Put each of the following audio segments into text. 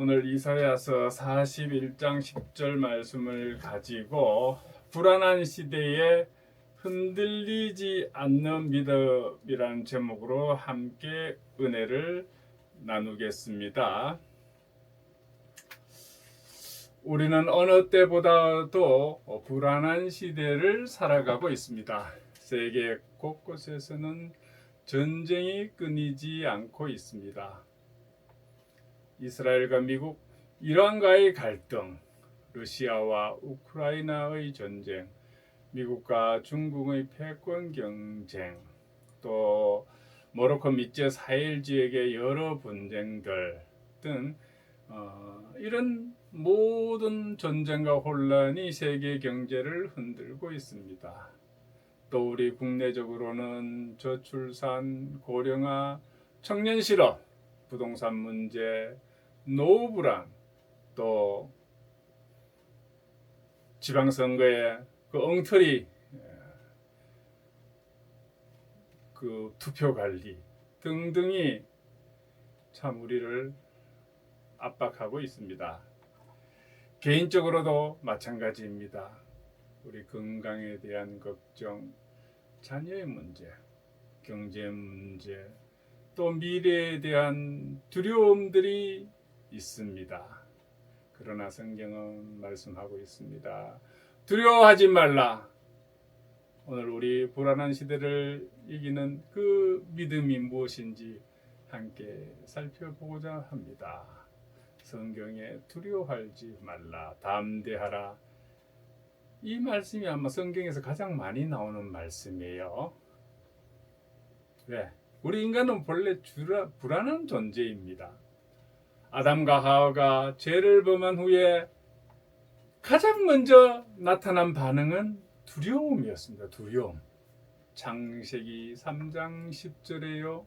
오늘 이사야서 41장 10절 말씀을 가지고 불안한 시대에 흔들리지 않는 믿음이라는 제목으로 함께 은혜를 나누겠습니다. 우리는 어느 때보다도 불안한 시대를 살아가고 있습니다. 세계 곳곳에서는 전쟁이 끊이지 않고 있습니다. 이스라엘과 미국, 이란과의 갈등, 러시아와 우크라이나의 전쟁, 미국과 중국의 패권 경쟁, 또 모로코 밑제 사헬 지역의 여러 분쟁들 등 이런 모든 전쟁과 혼란이 세계 경제를 흔들고 있습니다. 또 우리 국내적으로는 저출산, 고령화, 청년 실업, 부동산 문제, 노후 불안, 또 지방선거의 그 엉터리 그 투표 관리 등등이 참 우리를 압박하고 있습니다. 개인적으로도 마찬가지입니다. 우리 건강에 대한 걱정, 자녀의 문제, 경제 문제, 또 미래에 대한 두려움들이 있습니다. 그러나 성경은 말씀하고 있습니다. 두려워하지 말라. 오늘 우리 불안한 시대를 이기는 그 믿음이 무엇인지 함께 살펴보고자 합니다. 성경에 두려워하지 말라, 담대하라. 이 말씀이 아마 성경에서 가장 많이 나오는 말씀이에요. 왜? 우리 인간은 본래 불안한 존재입니다. 아담과 하와가 죄를 범한 후에 가장 먼저 나타난 반응은 두려움이었습니다. 두려움. 창세기 3장 10절에요.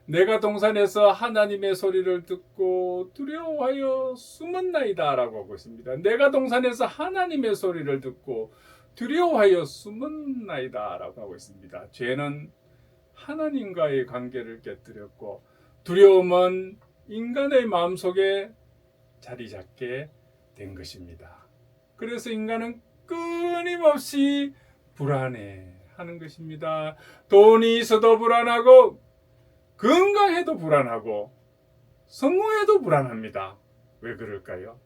내가 동산에서 하나님의 소리를 듣고 두려워하여 숨었나이다 라고 하고 있습니다. 내가 동산에서 하나님의 소리를 듣고 두려워하여 숨었나이다 라고 하고 있습니다. 죄는 하나님과의 관계를 깨뜨렸고 두려움은 인간의 마음속에 자리 잡게 된 것입니다. 그래서 인간은 끊임없이 불안해하는 것입니다. 돈이 있어도 불안하고 건강해도 불안하고 성공해도 불안합니다. 왜 그럴까요?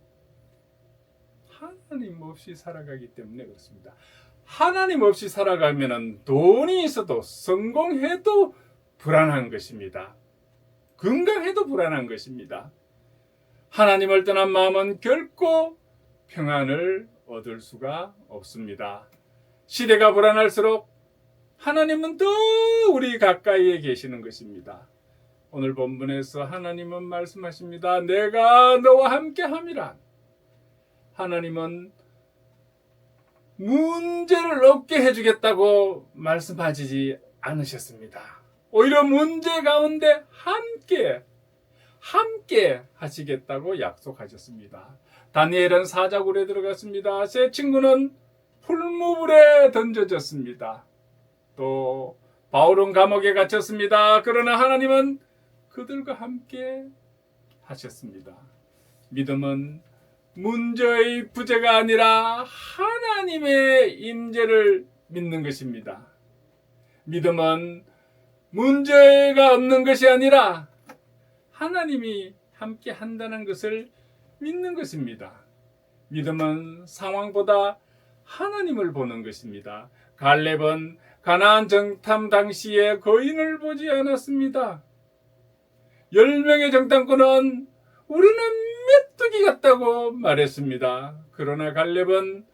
하나님 없이 살아가기 때문에 그렇습니다. 하나님 없이 살아가면 돈이 있어도 성공해도 불안한 것입니다. 건강해도 불안한 것입니다. 하나님을 떠난 마음은 결코 평안을 얻을 수가 없습니다. 시대가 불안할수록 하나님은 더 우리 가까이에 계시는 것입니다. 오늘 본문에서 하나님은 말씀하십니다. 내가 너와 함께 함이라. 하나님은 문제를 없게 해주겠다고 말씀하시지 않으셨습니다. 오히려 문제 가운데 함께 하시겠다고 약속하셨습니다. 다니엘은 사자굴에 들어갔습니다. 세 친구는 풀무불에 던져졌습니다. 또 바울은 감옥에 갇혔습니다. 그러나 하나님은 그들과 함께 하셨습니다. 믿음은 문제의 부재가 아니라 하나님의 임재를 믿는 것입니다. 믿음은 문제가 없는 것이 아니라 하나님이 함께 한다는 것을 믿는 것입니다. 믿음은 상황보다 하나님을 보는 것입니다. 갈렙은 가나안 정탐 당시에 거인을 보지 않았습니다. 10명의 정탐꾼은 우리는 메뚜기 같다고 말했습니다. 그러나 갈렙은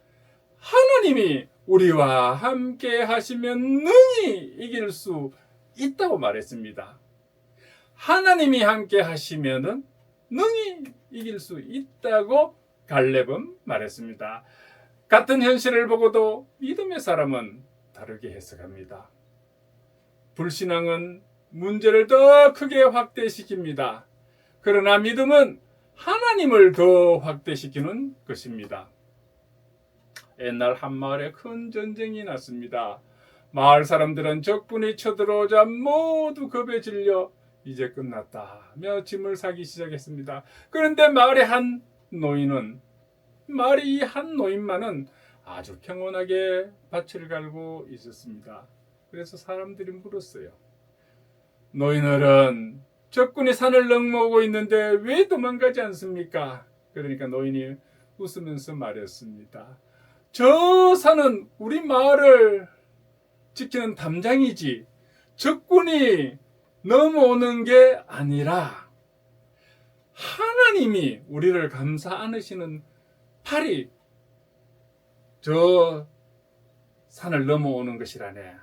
하나님이 우리와 함께 하시면 능히 이길 수 있다고 말했습니다. 하나님이 함께 하시면 능히 이길 수 있다고 갈렙은 말했습니다. 같은 현실을 보고도 믿음의 사람은 다르게 해석합니다. 불신앙은 문제를 더 크게 확대시킵니다. 그러나 믿음은 하나님을 더 확대시키는 것입니다. 옛날 한 마을에 큰 전쟁이 났습니다. 마을 사람들은 적군이 쳐들어오자 모두 겁에 질려 이제 끝났다며 짐을 사기 시작했습니다. 그런데 마을의 한 노인만은 아주 평온하게 밭을 갈고 있었습니다. 그래서 사람들이 물었어요. 노인어른, 적군이 산을 넘어오고 있는데 왜 도망가지 않습니까? 그러니까 노인이 웃으면서 말했습니다. 저 산은 우리 마을을 지키는 담장이지 적군이 넘어오는 게 아니라 하나님이 우리를 감싸 안으시는 팔이 저 산을 넘어오는 것이라네.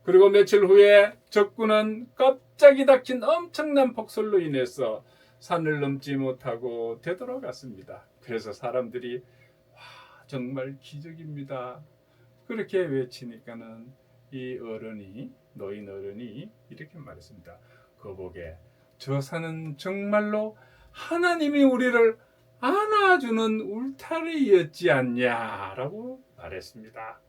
그리고 며칠 후에 적군은 갑자기 닥친 엄청난 폭설로 인해서 산을 넘지 못하고 되돌아갔습니다. 그래서 사람들이 와, 정말 기적입니다. 그렇게 외치니까는 노인 어른이 이렇게 말했습니다. 거복에 저 산은 정말로 하나님이 우리를 안아주는 울타리였지 않냐라고 말했습니다.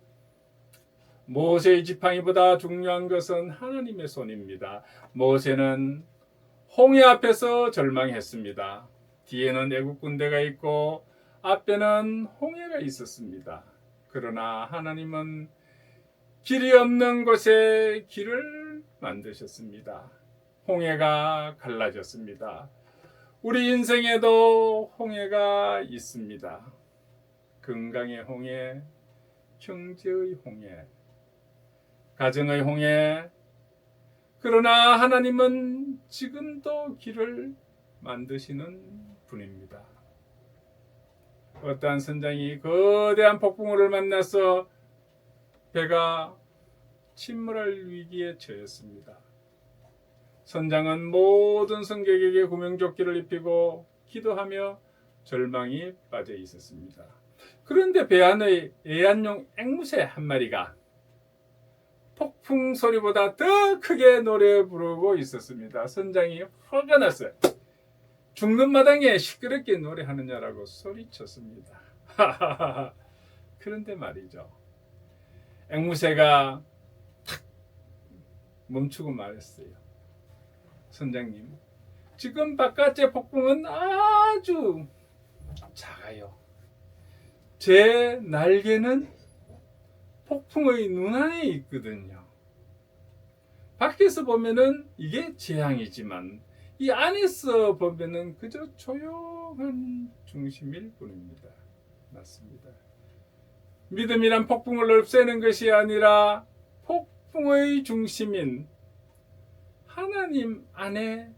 모세의 지팡이보다 중요한 것은 하나님의 손입니다. 모세는 홍해 앞에서 절망했습니다. 뒤에는 애국 군대가 있고 앞에는 홍해가 있었습니다. 그러나 하나님은 길이 없는 곳에 길을 만드셨습니다. 홍해가 갈라졌습니다. 우리 인생에도 홍해가 있습니다. 건강의 홍해, 경제의 홍해, 가정의 홍해. 그러나 하나님은 지금도 길을 만드시는 분입니다. 어떠한 선장이 거대한 폭풍우를 만나서 배가 침몰할 위기에 처했습니다. 선장은 모든 승객에게 구명조끼를 입히고 기도하며 절망이 빠져 있었습니다. 그런데 배 안의 애완용 앵무새 한 마리가 폭풍 소리보다 더 크게 노래 부르고 있었습니다. 선장이 화가 났어요. 죽는 마당에 시끄럽게 노래하느냐라고 소리쳤습니다. 그런데 말이죠. 앵무새가 탁 멈추고 말했어요. 선장님, 지금 바깥의 폭풍은 아주 작아요. 제 날개는 폭풍의 눈 안에 있거든요. 밖에서 보면은 이게 재앙이지만 이 안에서 보면은 그저 조용한 중심일 뿐입니다. 맞습니다. 믿음이란 폭풍을 없애는 것이 아니라 폭풍의 중심인 하나님 안에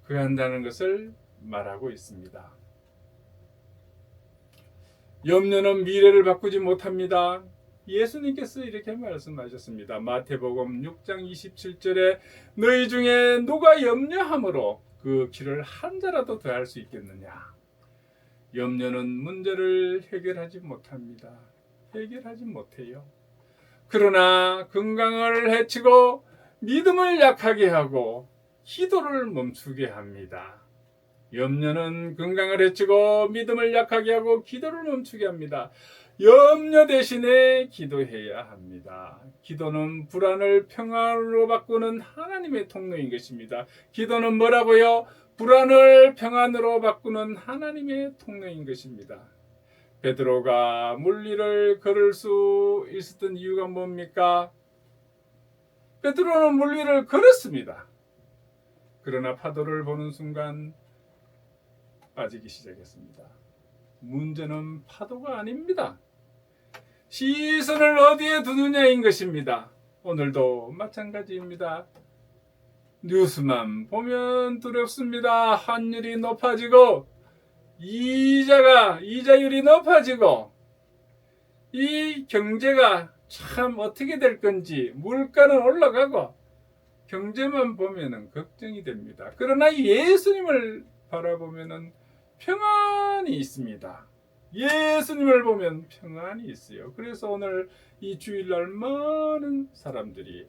거한다는 것을 말하고 있습니다. 염려는 미래를 바꾸지 못합니다. 예수님께서 이렇게 말씀하셨습니다. 마태복음 6장 27절에 너희 중에 누가 염려함으로 그 길을 한 자라도 더할 수 있겠느냐. 염려는 문제를 해결하지 못합니다. 해결하지 못해요. 그러나 건강을 해치고 믿음을 약하게 하고 기도를 멈추게 합니다. 염려는 건강을 해치고 믿음을 약하게 하고 기도를 멈추게 합니다. 염려 대신에 기도해야 합니다. 기도는 불안을 평안으로 바꾸는 하나님의 통로인 것입니다. 기도는 뭐라고요? 불안을 평안으로 바꾸는 하나님의 통로인 것입니다. 베드로가 물 위를 걸을 수 있었던 이유가 뭡니까? 베드로는 물 위를 걸었습니다. 그러나 파도를 보는 순간 빠지기 시작했습니다. 문제는 파도가 아닙니다. 시선을 어디에 두느냐인 것입니다. 오늘도 마찬가지입니다. 뉴스만 보면 두렵습니다. 환율이 높아지고 이자율이 높아지고 이 경제가 참 어떻게 될 건지 물가는 올라가고 경제만 보면은 걱정이 됩니다. 그러나 예수님을 바라보면은 평안이 있습니다. 예수님을 보면 평안이 있어요. 그래서 오늘 이 주일날 많은 사람들이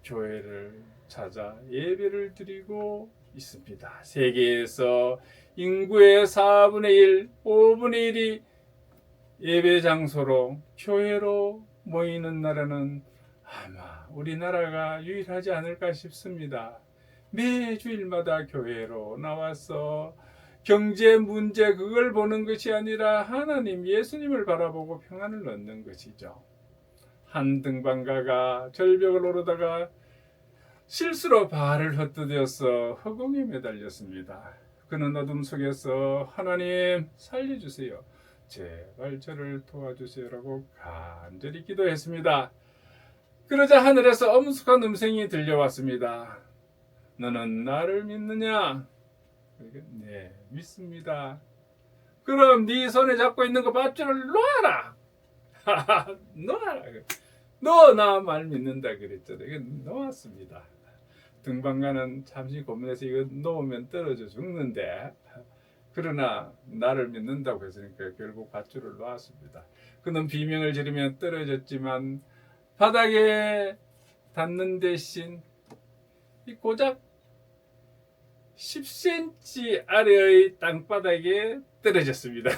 교회를 찾아 예배를 드리고 있습니다. 세계에서 인구의 4분의 1, 5분의 1이 예배 장소로 교회로 모이는 나라는 아마 우리나라가 유일하지 않을까 싶습니다. 매주일마다 교회로 나와서 경제 문제 그걸 보는 것이 아니라 하나님 예수님을 바라보고 평안을 얻는 것이죠. 한 등반가가 절벽을 오르다가 실수로 발을 헛디뎌서 허공에 매달렸습니다. 그는 어둠 속에서 하나님 살려주세요. 제발 저를 도와주세요라고 간절히 기도했습니다. 그러자 하늘에서 엄숙한 음성이 들려왔습니다. 너는 나를 믿느냐? 네, 믿습니다. 그럼 네 손에 잡고 있는 거 밧줄을 놓아라. 놓아라. 너 나 말 믿는다 그랬잖아요. 이거 놓았습니다. 등반가는 잠시 고민해서 이거 놓으면 떨어져 죽는데 그러나 나를 믿는다고 했으니까 결국 밧줄을 놓았습니다. 그는 비명을 지르며 떨어졌지만 바닥에 닿는 대신 이 고작 10cm 아래의 땅바닥에 떨어졌습니다.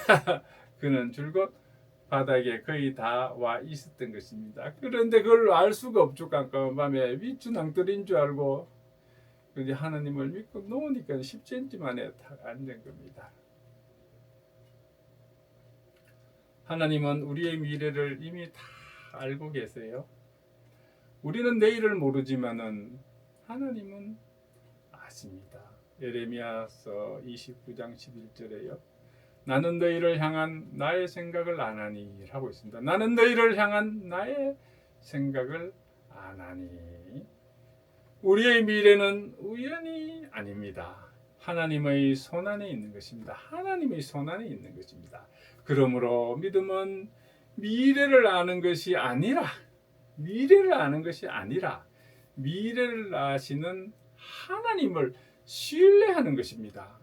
그는 줄곧 바닥에 거의 다 와 있었던 것입니다. 그런데 그걸 알 수가 없죠. 깜깜한 밤에 위추낭떠러인 줄 알고 근데 하나님을 믿고 놓으니까 10cm 만에 탁 앉은 겁니다. 하나님은 우리의 미래를 이미 다 알고 계세요. 우리는 내일을 모르지만은 하나님은 아십니다. 예레미야서 29장 11절에요. 나는 너희를 향한 나의 생각을 아나니 하고 있습니다. 나는 너희를 향한 나의 생각을 아나니. 우리의 미래는 우연이 아닙니다. 하나님의 손안에 있는 것입니다. 하나님의 손안에 있는 것입니다. 그러므로 믿음은 미래를 아는 것이 아니라 미래를 아시는 하나님을 신뢰하는 것입니다.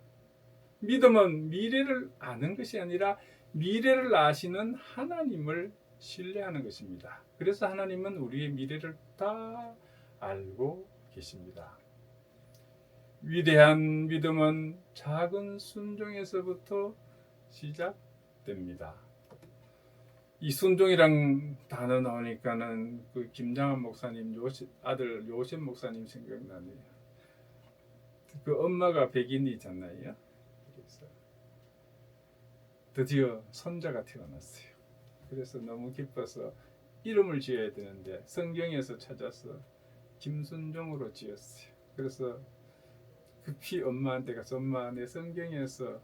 믿음은 미래를 아는 것이 아니라 미래를 아시는 하나님을 신뢰하는 것입니다. 그래서 하나님은 우리의 미래를 다 알고 계십니다. 위대한 믿음은 작은 순종에서부터 시작됩니다. 이 순종이란 단어 나오니까는 그 김장한 목사님 아들 요셉 목사님 생각나네요. 그 엄마가 백인이잖아요. 그래서 드디어 손자가 태어났어요. 그래서 너무 기뻐서 이름을 지어야 되는데 성경에서 찾아서 김순종으로 지었어요. 그래서 급히 엄마한테 가서 엄마 내 성경에서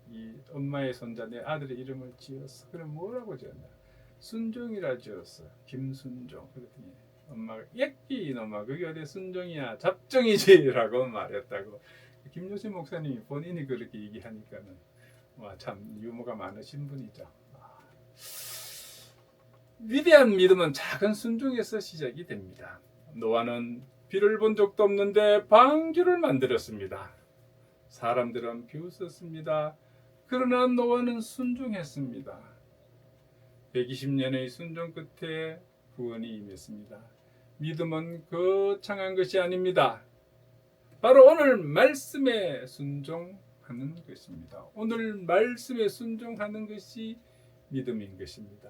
이 엄마의 손자 내 아들의 이름을 지었어. 그럼 뭐라고 지었나? 순종이라 지었어. 김순종. 그랬더니 엄마가 예끼 이놈아 그게 어디 순종이야 잡종이지라고 말했다고. 김요셉 목사님이 본인이 그렇게 얘기하니까는 와, 참 유머가 많으신 분이죠. 위대한 믿음은 작은 순종에서 시작이 됩니다. 노아는 비를 본 적도 없는데 방주를 만들었습니다. 사람들은 비웃었습니다. 그러나 노아는 순종했습니다. 120년의 순종 끝에 구원이 임했습니다. 믿음은 거창한 것이 아닙니다. 바로 오늘 말씀에 순종하는 것입니다. 오늘 말씀에 순종하는 것이 믿음인 것입니다.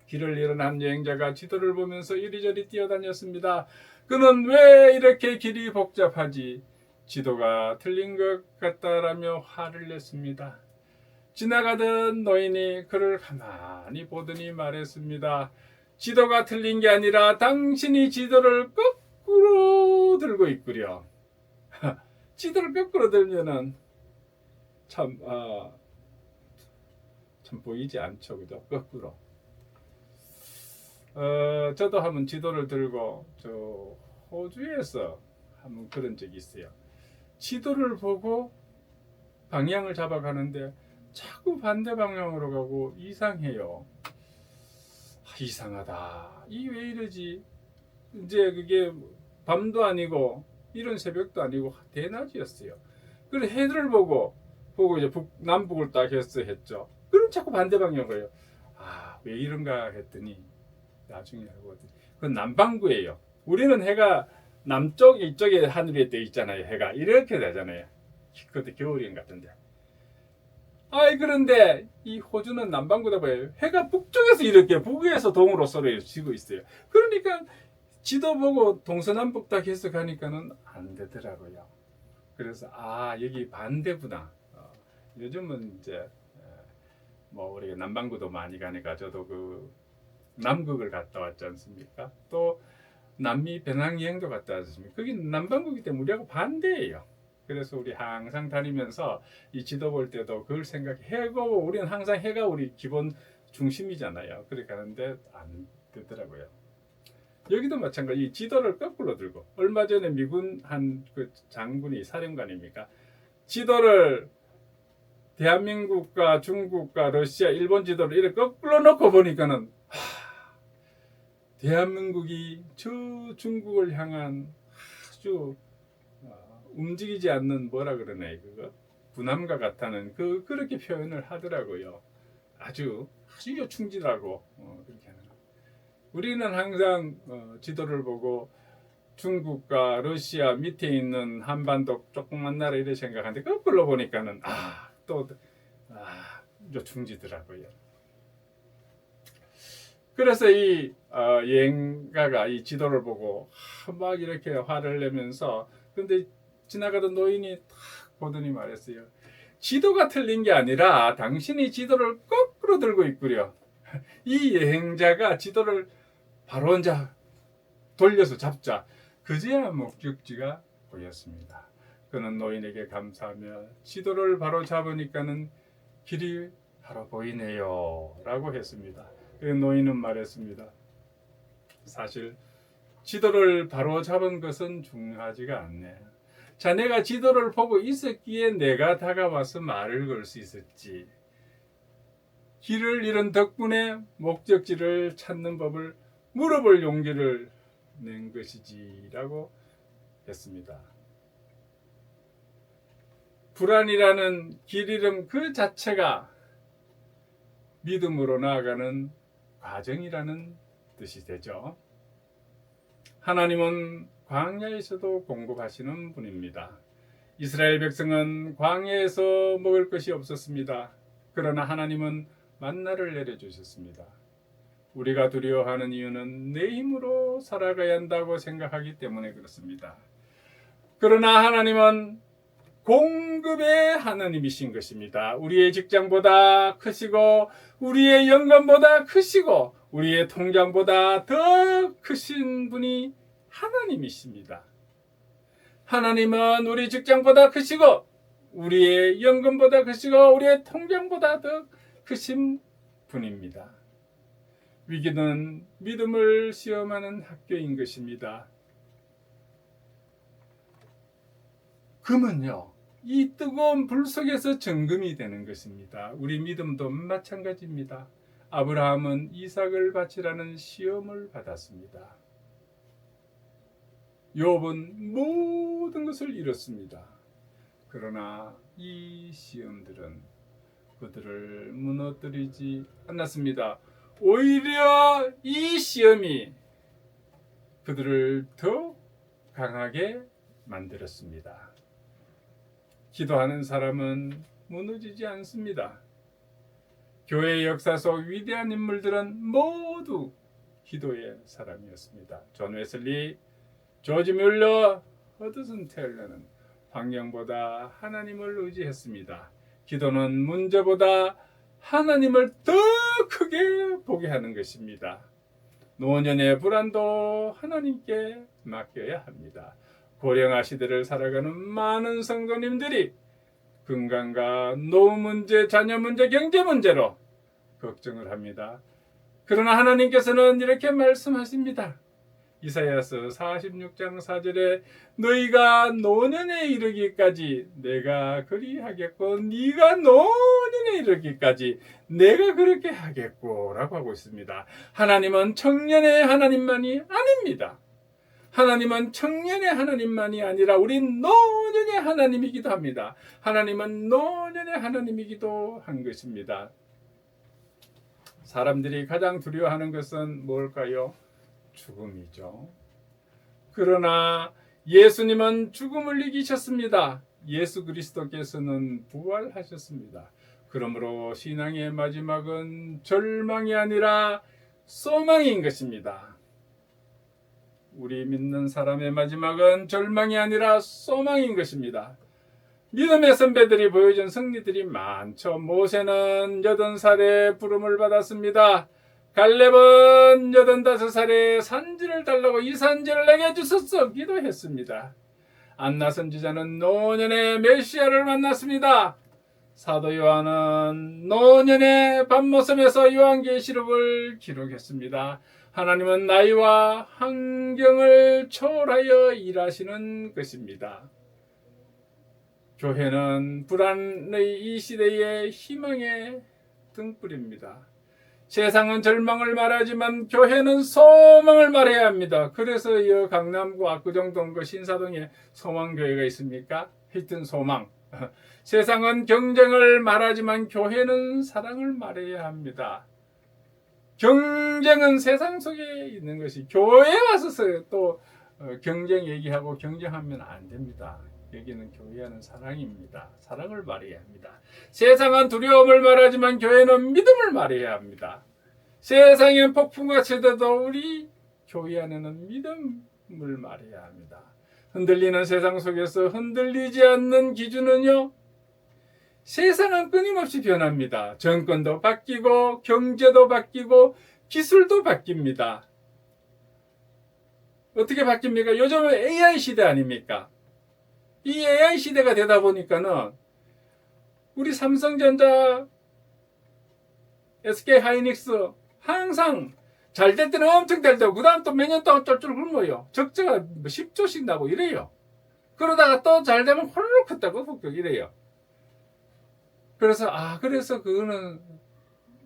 길을 잃은 한 여행자가 지도를 보면서 이리저리 뛰어다녔습니다. 그는 왜 이렇게 길이 복잡하지? 지도가 틀린 것 같다라며 화를 냈습니다. 지나가던 노인이 그를 가만히 보더니 말했습니다. 지도가 틀린 게 아니라 당신이 지도를 거꾸로 들고 있구려. 지도를 거꾸로 들면은 참 보이지 않죠, 그죠? 거꾸로. 저도 한번 지도를 들고 저 호주에서 한번 그런 적이 있어요. 지도를 보고 방향을 잡아가는데 자꾸 반대 방향으로 가고 이상해요. 이상하다. 이 왜 이러지? 이제 그게 밤도 아니고 이른 새벽도 아니고 대낮이었어요. 그래서 해를 보고 이제 남북을 딱 했죠. 그럼 자꾸 반대 방향으로요. 왜 이런가 했더니 나중에 알고 봤더니 그건 남반구예요. 우리는 해가 남쪽 이쪽에 하늘에 떠 있잖아요. 해가 이렇게 되잖아요. 그때 겨울인 같은데 아이 그런데 이 호주는 남반구다 봐요. 해가 북쪽에서 이렇게 북위에서 동으로 서로 지고 있어요. 그러니까 지도 보고 동서남북 다 해석하니까는 안 되더라고요. 그래서 여기 반대구나. 요즘은 이제 뭐 우리가 남반구도 많이 가니까 저도 그 남극을 갔다 왔지 않습니까? 또 남미 배낭여행도 갔다 왔습니다. 거기 남반구이기 때문에 우리하고 반대예요. 그래서 우리 항상 다니면서 이 지도 볼 때도 그걸 생각해. 해가 우리는 항상 해가 우리 기본 중심이잖아요. 그렇게 가는데 안 되더라고요. 여기도 마찬가지. 이 지도를 거꾸로 들고 얼마 전에 미군 한 그 장군이 사령관입니까? 지도를 대한민국과 중국과 러시아, 일본 지도를 이렇게 거꾸로 놓고 보니까는 대한민국이 저 중국을 향한 아주 움직이지 않는 뭐라 그러네 그거 군함과 같다는 그렇게 표현을 하더라고요. 아주 요충지라고 그렇게 하는. 우리는 항상 지도를 보고 중국과 러시아 밑에 있는 한반도 조그만 나라 이렇게 생각하는데 거꾸로 보니까는 요충지더라고요. 그래서 이 여행가가 이 지도를 보고 막 이렇게 화를 내면서 근데 지나가던 노인이 탁 보더니 말했어요. 지도가 틀린 게 아니라 당신이 지도를 거꾸로 들고 있구려. 이 여행자가 지도를 바로 혼자 돌려서 잡자. 그제야 목적지가 보였습니다. 그는 노인에게 감사하며 지도를 바로 잡으니까는 길이 바로 보이네요 라고 했습니다. 노인은 말했습니다. 사실 지도를 바로 잡은 것은 중요하지가 않네. 자네가 지도를 보고 있었기에 내가 다가와서 말을 걸 수 있었지. 길을 잃은 덕분에 목적지를 찾는 법을 물어볼 용기를 낸 것이지 라고 했습니다. 불안이라는 길 잃음 그 자체가 믿음으로 나아가는 과정이라는 뜻이 되죠. 하나님은 광야에서도 공급하시는 분입니다. 이스라엘 백성은 광야에서 먹을 것이 없었습니다. 그러나 하나님은 만나를 내려주셨습니다. 우리가 두려워하는 이유는 내 힘으로 살아가야 한다고 생각하기 때문에 그렇습니다. 그러나 하나님은 공급의 하나님이신 것입니다. 우리의 직장보다 크시고 우리의 연금보다 크시고 우리의 통장보다 더 크신 분이 하나님이십니다. 하나님은 우리 직장보다 크시고 우리의 연금보다 크시고 우리의 통장보다 더 크신 분입니다. 위기는 믿음을 시험하는 학교인 것입니다. 금은요, 이 뜨거운 불 속에서 정금이 되는 것입니다. 우리 믿음도 마찬가지입니다. 아브라함은 이삭을 바치라는 시험을 받았습니다. 욥은 모든 것을 잃었습니다. 그러나 이 시험들은 그들을 무너뜨리지 않았습니다. 오히려 이 시험이 그들을 더 강하게 만들었습니다. 기도하는 사람은 무너지지 않습니다. 교회의 역사 속 위대한 인물들은 모두 기도의 사람이었습니다. 존 웨슬리, 조지 뮬러, 허드슨 테일러는 환경보다 하나님을 의지했습니다. 기도는 문제보다 하나님을 더 크게 보게 하는 것입니다. 노년의 불안도 하나님께 맡겨야 합니다. 고령화 시대를 살아가는 많은 성도님들이 건강과 노후 문제, 자녀 문제, 경제 문제로 걱정을 합니다. 그러나 하나님께서는 이렇게 말씀하십니다. 이사야서 46장 4절에 너희가 노년에 이르기까지 내가 그리하겠고 네가 노년에 이르기까지 내가 그렇게 하겠고 라고 하고 있습니다. 하나님은 청년의 하나님만이 아닙니다. 하나님은 청년의 하나님만이 아니라 우린 노년의 하나님이기도 합니다. 하나님은 노년의 하나님이기도 한 것입니다. 사람들이 가장 두려워하는 것은 뭘까요? 죽음이죠. 그러나 예수님은 죽음을 이기셨습니다. 예수 그리스도께서는 부활하셨습니다. 그러므로 신앙의 마지막은 절망이 아니라 소망인 것입니다. 우리 믿는 사람의 마지막은 절망이 아니라 소망인 것입니다. 믿음의 선배들이 보여준 승리들이 많죠. 모세는 80살에 부름을 받았습니다. 갈렙은 85살에 산지를 달라고 이 산지를 내게 주소서 기도했습니다. 안나 선지자는 노년에 메시아를 만났습니다. 사도 요한은 노년의 밤모섬에서 요한계시록을 기록했습니다. 하나님은 나이와 환경을 초월하여 일하시는 것입니다. 교회는 불안의 이 시대의 희망의 등불입니다. 세상은 절망을 말하지만 교회는 소망을 말해야 합니다. 그래서 이 강남구 압구정동 그 신사동에 소망교회가 있습니까? 하여튼 소망. 세상은 경쟁을 말하지만 교회는 사랑을 말해야 합니다. 경쟁은 세상 속에 있는 것이 교회에 와서 또 경쟁 얘기하고 경쟁하면 안 됩니다. 여기는 교회하는 사랑입니다. 사랑을 말해야 합니다. 세상은 두려움을 말하지만 교회는 믿음을 말해야 합니다. 세상엔 폭풍과 치더라도 우리 교회 안에는 믿음을 말해야 합니다. 흔들리는 세상 속에서 흔들리지 않는 기준은요, 세상은 끊임없이 변합니다. 정권도 바뀌고 경제도 바뀌고 기술도 바뀝니다. 어떻게 바뀝니까? 요즘은 AI 시대 아닙니까? 이 AI 시대가 되다 보니까는 우리 삼성전자, SK하이닉스 항상 잘 될 때는 엄청 잘 되고 그 다음 또 몇 년 동안 쫄쫄 굶어요. 적자가 뭐 10조씩 나고 이래요. 그러다가 또 잘 되면 홀로 컸다고 폭격 이래요. 그래서 그거는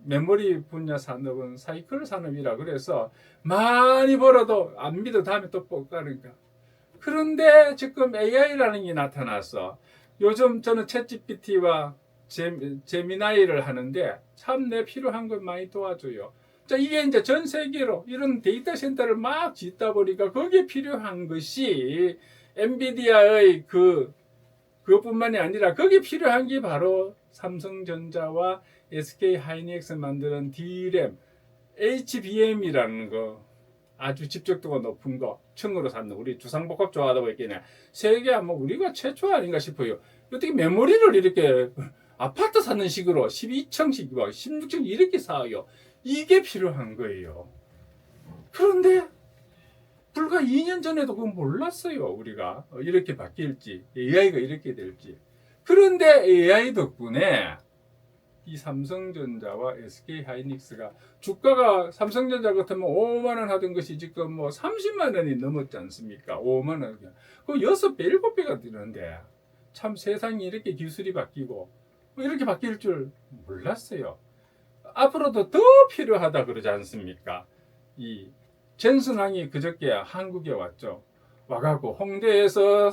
메모리 분야 산업은 사이클 산업이라 그래서 많이 벌어도 안 믿어 다음에 또 뽑가니까. 그런데 지금 AI라는 게 나타났어. 요즘 저는 챗GPT와 제미나이를 하는데 참 내 필요한 것 많이 도와줘요. 자, 이게 이제 전 세계로 이런 데이터 센터를 막 짓다 보니까 거기에 필요한 것이 엔비디아의 그것뿐만이 아니라 거기에 필요한 게 바로 삼성전자와 SK하이닉스 만드는 D램, HBM이라는 거, 아주 집적도가 높은 거, 층으로 샀는 우리 주상복합 좋아하다 보니까 세계 아마 우리가 최초 아닌가 싶어요. 어떻게 메모리를 이렇게 아파트 사는 식으로 12층씩, 16층 이렇게 사요. 이게 필요한 거예요. 그런데 불과 2년 전에도 그건 몰랐어요. 우리가 이렇게 바뀔지, AI가 이렇게 될지. 그런데 AI 덕분에 이 삼성전자와 SK하이닉스가 주가가 삼성전자 같으면 5만 원 하던 것이 지금 뭐 30만 원이 넘었지 않습니까? 5만 원. 그 6배, 7배가 되는데 참 세상이 이렇게 기술이 바뀌고 이렇게 바뀔 줄 몰랐어요. 앞으로도 더 필요하다 그러지 않습니까? 이 젠슨항이 그저께 한국에 왔죠. 와가고 홍대에서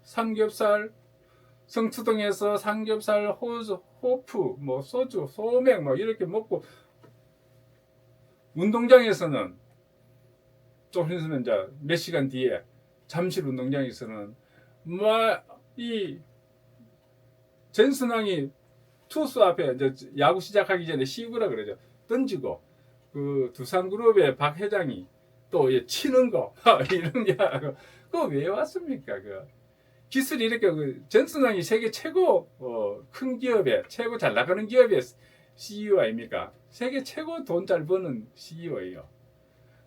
삼겹살, 성수동에서 삼겹살, 호프, 뭐 소주, 소맥 뭐 이렇게 먹고 운동장에서는 좀 있으면 이제 몇 시간 뒤에 잠실 운동장에서는 뭐 이 젠슨항이 투수 앞에 이제 야구 시작하기 전에 시구라 그러죠. 던지고 그 두산그룹의 박 회장이 또 치는 거 이런 게 그거 왜 왔습니까? 그 기술이 이렇게 젠슨항이 세계 최고 큰 기업에 최고 잘 나가는 기업의 CEO 아닙니까? 세계 최고 돈 잘 버는 CEO예요.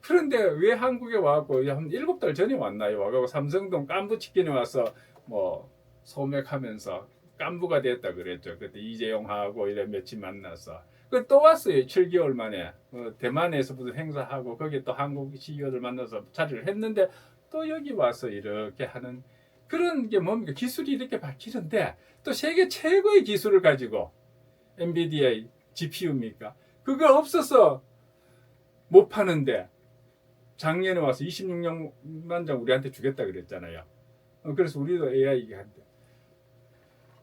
그런데 왜 한국에 와갖고 한 7달 전에 왔나요? 와갖고 삼성동 깐부치킨에 와서 뭐 소맥하면서 깐부가 됐다 그랬죠. 그때 이재용하고 이래 며칠 만나서 또 왔어요. 7개월 만에 대만에서 무슨 행사하고 거기 또 한국 CEO들 만나서 자리를 했는데 또 여기 와서 이렇게 하는 그런 게 뭡니까? 기술이 이렇게 바뀌는데 또 세계 최고의 기술을 가지고 엔비디아 GPU입니까? 그거 없어서 못 파는데 작년에 와서 26만 장 우리한테 주겠다 그랬잖아요. 그래서 우리도 AI 얘기한대.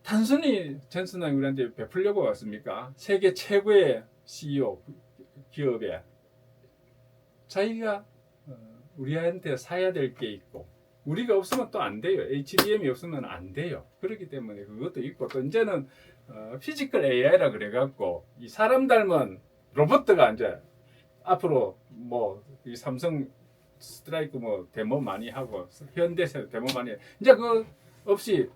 단순히 젠슨항이 우리한테 베풀려고 왔습니까? 세계 최고의 CEO 기업에 자기가 우리한테 사야 될 게 있고 우리가 없으면 또 안 돼요. HBM이 없으면 안 돼요. 그렇기 때문에 그것도 있고 또 이제는 피지컬 AI라 그래갖고 이 사람 닮은 로봇가 이제 앞으로 뭐 이 삼성 스트라이크 뭐 데모 많이 하고 현대세 데모 많이 해. 이제 그 없이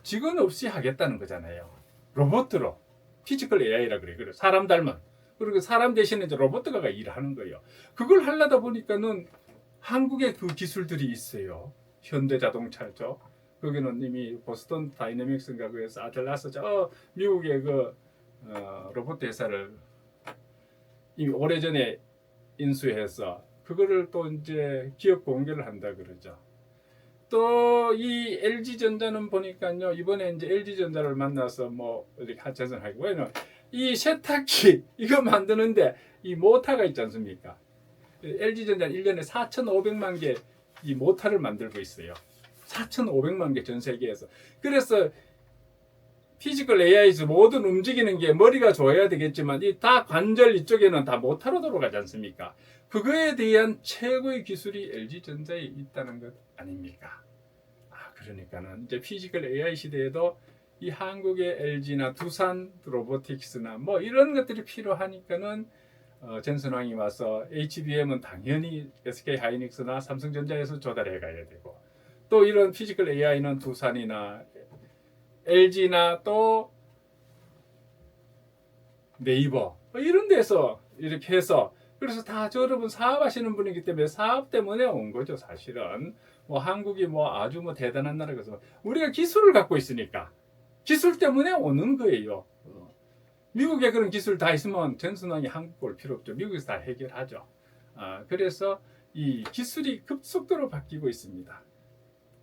직원 없이 하겠다는 거잖아요. 로봇으로 피지컬 AI라 그래. 그래 사람 닮은 그리고 사람 대신에 이제 로봇가 일하는 거예요. 그걸 하려다 보니까는 한국에 그 기술들이 있어요. 현대자동차죠. 거기는 이미 보스턴 다이내믹스인가 그래서 아틀라스 미국의 그 로봇 회사를 이미 오래전에 인수해서 그거를 또 이제 기업 공개를 한다 그러죠. 또 이 LG전자는 보니까요 이번에 이제 LG전자를 만나서 뭐 이렇게 하차선하고 이 세탁기 이거 만드는데 이 모터가 있지 않습니까? LG전자는 1년에 4,500만 개 이 모터를 만들고 있어요. 4,500만 개 전 세계에서. 그래서 피지컬 AI에서 모든 움직이는 게 머리가 좋아야 되겠지만 이 다 관절 이쪽에는 다 모터로 돌아가지 않습니까? 그거에 대한 최고의 기술이 LG전자에 있다는 것 아닙니까? 그러니까는 이제 피지컬 AI 시대에도 이 한국의 LG나 두산 로보틱스나 뭐 이런 것들이 필요하니까는 전선왕이 와서 HBM은 당연히 SK 하이닉스나 삼성전자에서 조달해 가야 되고 또 이런 피지컬 AI는 두산이나 LG나 또 네이버 이런 데서 이렇게 해서 그래서 다 여러분 사업하시는 분이기 때문에 사업 때문에 온 거죠. 사실은 뭐 한국이 뭐 아주 뭐 대단한 나라라서 우리가 기술을 갖고 있으니까 기술 때문에 오는 거예요. 미국에 그런 기술 다 있으면 전선왕이 한국 올 필요 없죠. 미국에서 다 해결하죠. 그래서 이 기술이 급속도로 바뀌고 있습니다.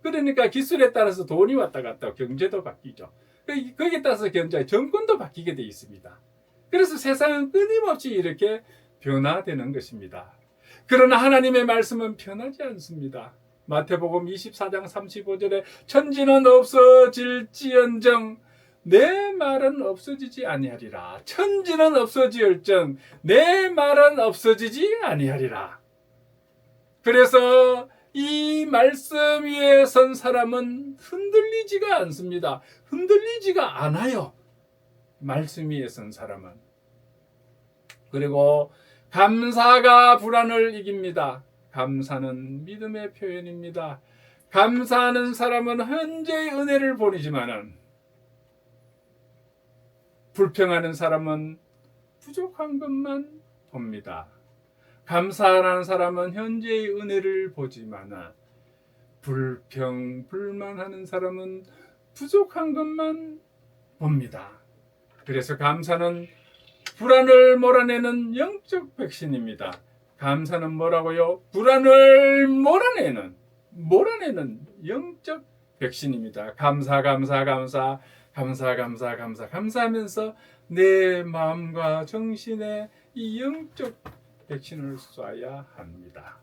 그러니까 기술에 따라서 돈이 왔다 갔다 경제도 바뀌죠. 거기에 따라서 정권도 바뀌게 돼 있습니다. 그래서 세상은 끊임없이 이렇게 변화되는 것입니다. 그러나 하나님의 말씀은 변하지 않습니다. 마태복음 24장 35절에 천지는 없어질지언정 내 말은 없어지지 아니하리라. 천지는 없어질정 내 말은 없어지지 아니하리라. 그래서 이 말씀 위에 선 사람은 흔들리지가 않습니다. 흔들리지가 않아요. 말씀 위에 선 사람은. 그리고 감사가 불안을 이깁니다. 감사는 믿음의 표현입니다. 감사하는 사람은 현재의 은혜를 보이지만은 불평하는 사람은 부족한 것만 봅니다. 감사하는 사람은 현재의 은혜를 보지만 불평불만하는 사람은 부족한 것만 봅니다. 그래서 감사는 불안을 몰아내는 영적 백신입니다. 감사는 뭐라고요? 불안을 몰아내는 영적 백신입니다. 감사하면서 내 마음과 정신에 이 영적 백신을 쏴야 합니다.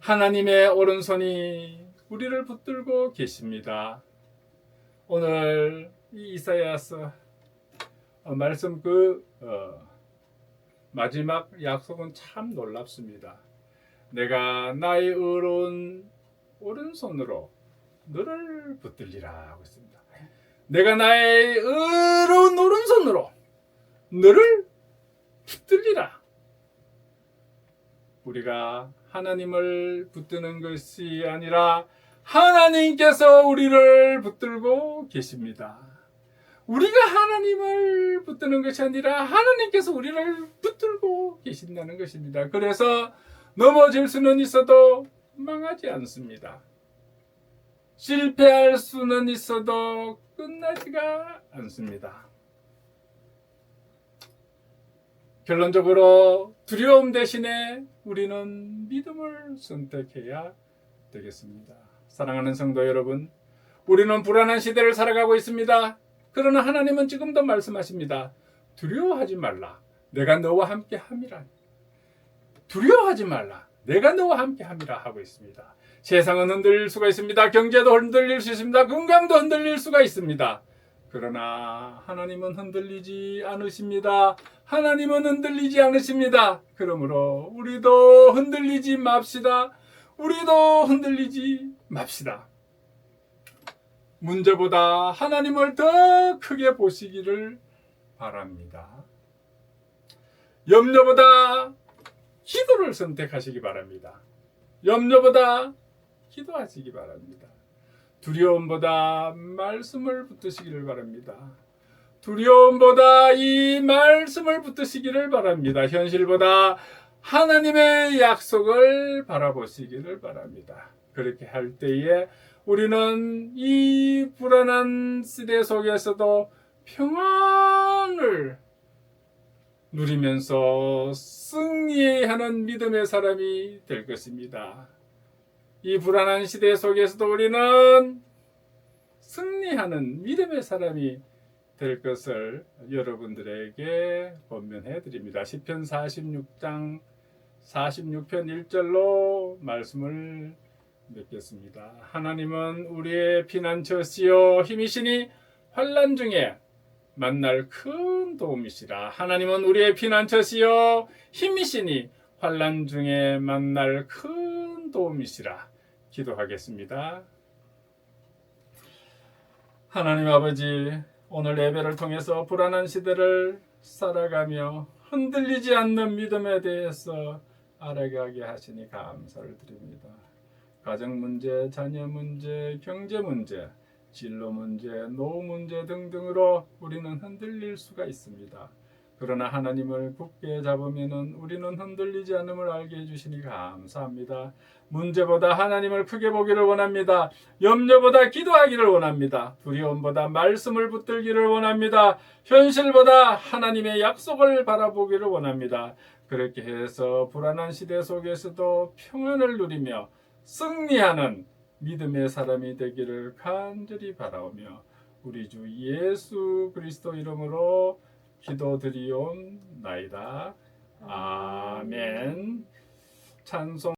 하나님의 오른손이 우리를 붙들고 계십니다. 오늘 이 이사야서 말씀 마지막 약속은 참 놀랍습니다. 내가 나의 의로운 오른손으로 너를 붙들리라 하고 있습니다. 내가 나의 의로운 오른손으로 너를 붙들리라. 우리가 하나님을 붙드는 것이 아니라 하나님께서 우리를 붙들고 계십니다. 우리가 하나님을 붙드는 것이 아니라 하나님께서 우리를 붙들고 계신다는 것입니다. 그래서 넘어질 수는 있어도 망하지 않습니다. 실패할 수는 있어도 끝나지가 않습니다. 결론적으로 두려움 대신에 우리는 믿음을 선택해야 되겠습니다. 사랑하는 성도 여러분, 우리는 불안한 시대를 살아가고 있습니다. 그러나 하나님은 지금도 말씀하십니다. 두려워하지 말라. 내가 너와 함께 함이라. 두려워하지 말라. 내가 너와 함께 함이라 하고 있습니다. 세상은 흔들릴 수가 있습니다. 경제도 흔들릴 수 있습니다. 건강도 흔들릴 수가 있습니다. 그러나 하나님은 흔들리지 않으십니다. 하나님은 흔들리지 않으십니다. 그러므로 우리도 흔들리지 맙시다. 우리도 흔들리지 맙시다. 문제보다 하나님을 더 크게 보시기를 바랍니다. 염려보다 기도를 선택하시기 바랍니다. 염려보다 기도하시기 바랍니다. 두려움보다 말씀을 붙드시기를 바랍니다. 두려움보다 이 말씀을 붙드시기를 바랍니다. 현실보다 하나님의 약속을 바라보시기를 바랍니다. 그렇게 할 때에 우리는 이 불안한 시대 속에서도 평안을 누리면서 승리하는 믿음의 사람이 될 것입니다. 이 불안한 시대 속에서도 우리는 승리하는 믿음의 사람이 될 것을 여러분들에게 권면해 드립니다. 시편 46장 46편 1절로 말씀을 맺겠습니다. 하나님은 우리의 피난처시요 힘이시니 환난 중에 만날 큰 도움이시라. 하나님은 우리의 피난처시요 힘이시니 환난 중에 만날 큰 도움이시라. 기도하겠습니다. 하나님 아버지, 오늘 예배를 통해서 불안한 시대를 살아가며 흔들리지 않는 믿음에 대해서 알아가게 하시니 감사를 드립니다. 가정 문제, 자녀 문제, 경제 문제, 진로 문제, 노후 문제 등등으로 우리는 흔들릴 수가 있습니다. 그러나 하나님을 굳게 잡으면 우리는 흔들리지 않음을 알게 해주시니 감사합니다. 문제보다 하나님을 크게 보기를 원합니다. 염려보다 기도하기를 원합니다. 두려움보다 말씀을 붙들기를 원합니다. 현실보다 하나님의 약속을 바라보기를 원합니다. 그렇게 해서 불안한 시대 속에서도 평안을 누리며 승리하는 믿음의 사람이 되기를 간절히 바라오며 우리 주 예수 그리스도 이름으로 기도드리옵나이다. 아멘. 찬송